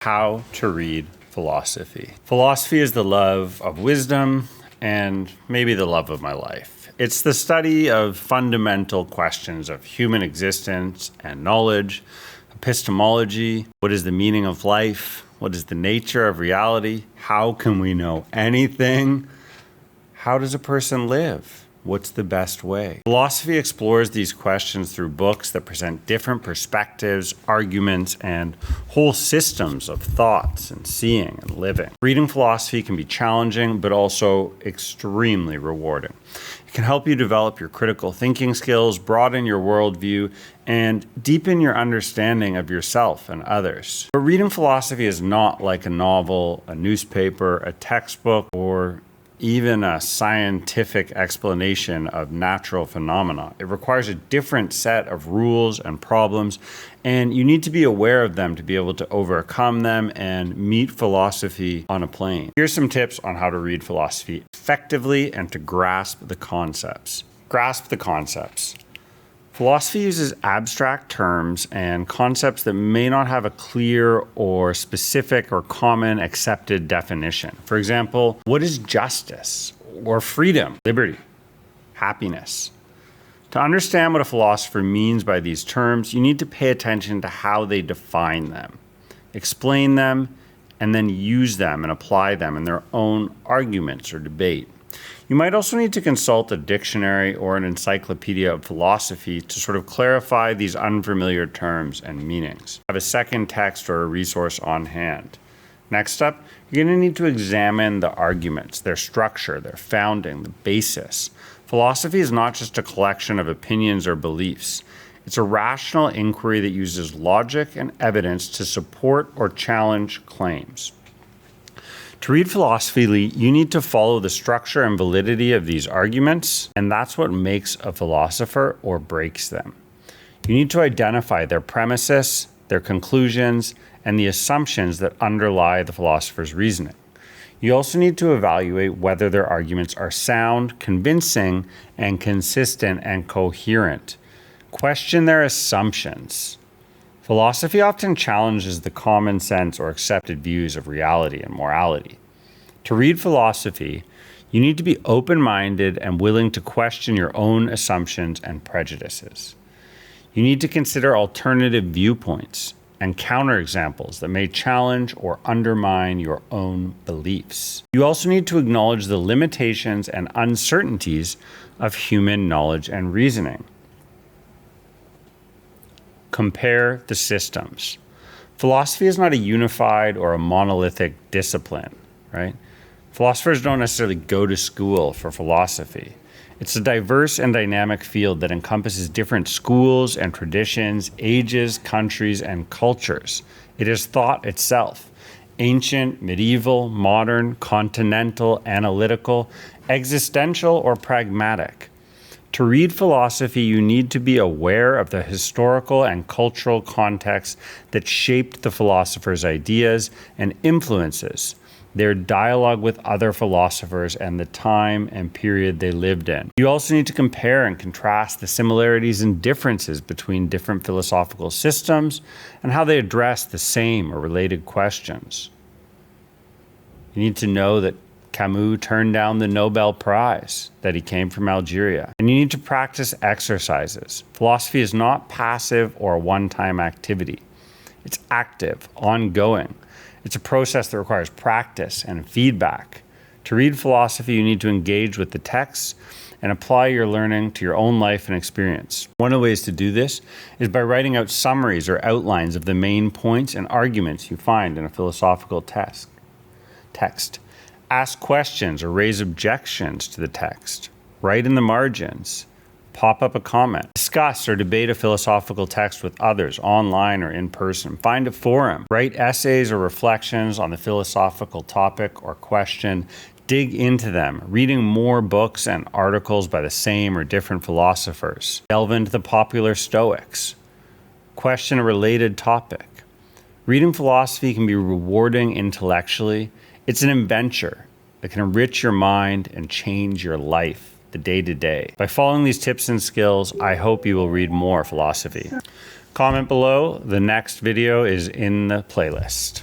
How to read philosophy. Philosophy is the love of wisdom and maybe the love of my life. It's the study of fundamental questions of human existence and knowledge, epistemology, what is the meaning of life, what is the nature of reality, how can we know anything, how does a person live? What's the best way? Philosophy explores these questions through books that present different perspectives, arguments, and whole systems of thoughts and seeing and living. Reading philosophy can be challenging, but also extremely rewarding. It can help you develop your critical thinking skills, broaden your worldview, and deepen your understanding of yourself and others. But reading philosophy is not like a novel, a newspaper, a textbook, or even a scientific explanation of natural phenomena. It requires a different set of rules and problems, and you need to be aware of them to be able to overcome them and meet philosophy on a plane. Here's some tips on how to read philosophy effectively and to grasp the concepts. Grasp the concepts. Philosophy uses abstract terms and concepts that may not have a clear or specific or common accepted definition. For example, what is justice or freedom, liberty, happiness? To understand what a philosopher means by these terms, you need to pay attention to how they define them, explain them, and then use them and apply them in their own arguments or debate. You might also need to consult a dictionary or an encyclopedia of philosophy to sort of clarify these unfamiliar terms and meanings. Have a second text or a resource on hand. Next up, you're going to need to examine the arguments, their structure, their founding, the basis. Philosophy is not just a collection of opinions or beliefs. It's a rational inquiry that uses logic and evidence to support or challenge claims. To read philosophy, you need to follow the structure and validity of these arguments, and that's what makes a philosopher or breaks them. You need to identify their premises, their conclusions, and the assumptions that underlie the philosopher's reasoning. You also need to evaluate whether their arguments are sound, convincing, and consistent and coherent. Question their assumptions. Philosophy often challenges the common sense or accepted views of reality and morality. To read philosophy, you need to be open-minded and willing to question your own assumptions and prejudices. You need to consider alternative viewpoints and counterexamples that may challenge or undermine your own beliefs. You also need to acknowledge the limitations and uncertainties of human knowledge and reasoning. Compare the systems. Philosophy is not a unified or a monolithic discipline, right? Philosophers don't necessarily go to school for philosophy. It's a diverse and dynamic field that encompasses different schools and traditions, ages, countries, and cultures. It is thought itself. Ancient, medieval, modern, continental, analytical, existential, or pragmatic. To read philosophy, you need to be aware of the historical and cultural context that shaped the philosopher's ideas and influences, their dialogue with other philosophers, and the time and period they lived in. You also need to compare and contrast the similarities and differences between different philosophical systems and how they address the same or related questions. You need to know that Camus turned down the Nobel Prize, that he came from Algeria. And you need to practice exercises. Philosophy is not passive or a one-time activity. It's active, ongoing. It's a process that requires practice and feedback. To read philosophy, you need to engage with the texts and apply your learning to your own life and experience. One of the ways to do this is by writing out summaries or outlines of the main points and arguments you find in a philosophical text. Ask questions or raise objections to the text. Write in the margins. Pop up a comment. Discuss or debate a philosophical text with others, online or in person. Find a forum. Write essays or reflections on the philosophical topic or question. Dig into them, reading more books and articles by the same or different philosophers. Delve into the popular Stoics. Question a related topic. Reading philosophy can be rewarding intellectually. It's an adventure that can enrich your mind and change your life, the day-to-day. By following these tips and skills, I hope you will read more philosophy. Comment below. The next video is in the playlist.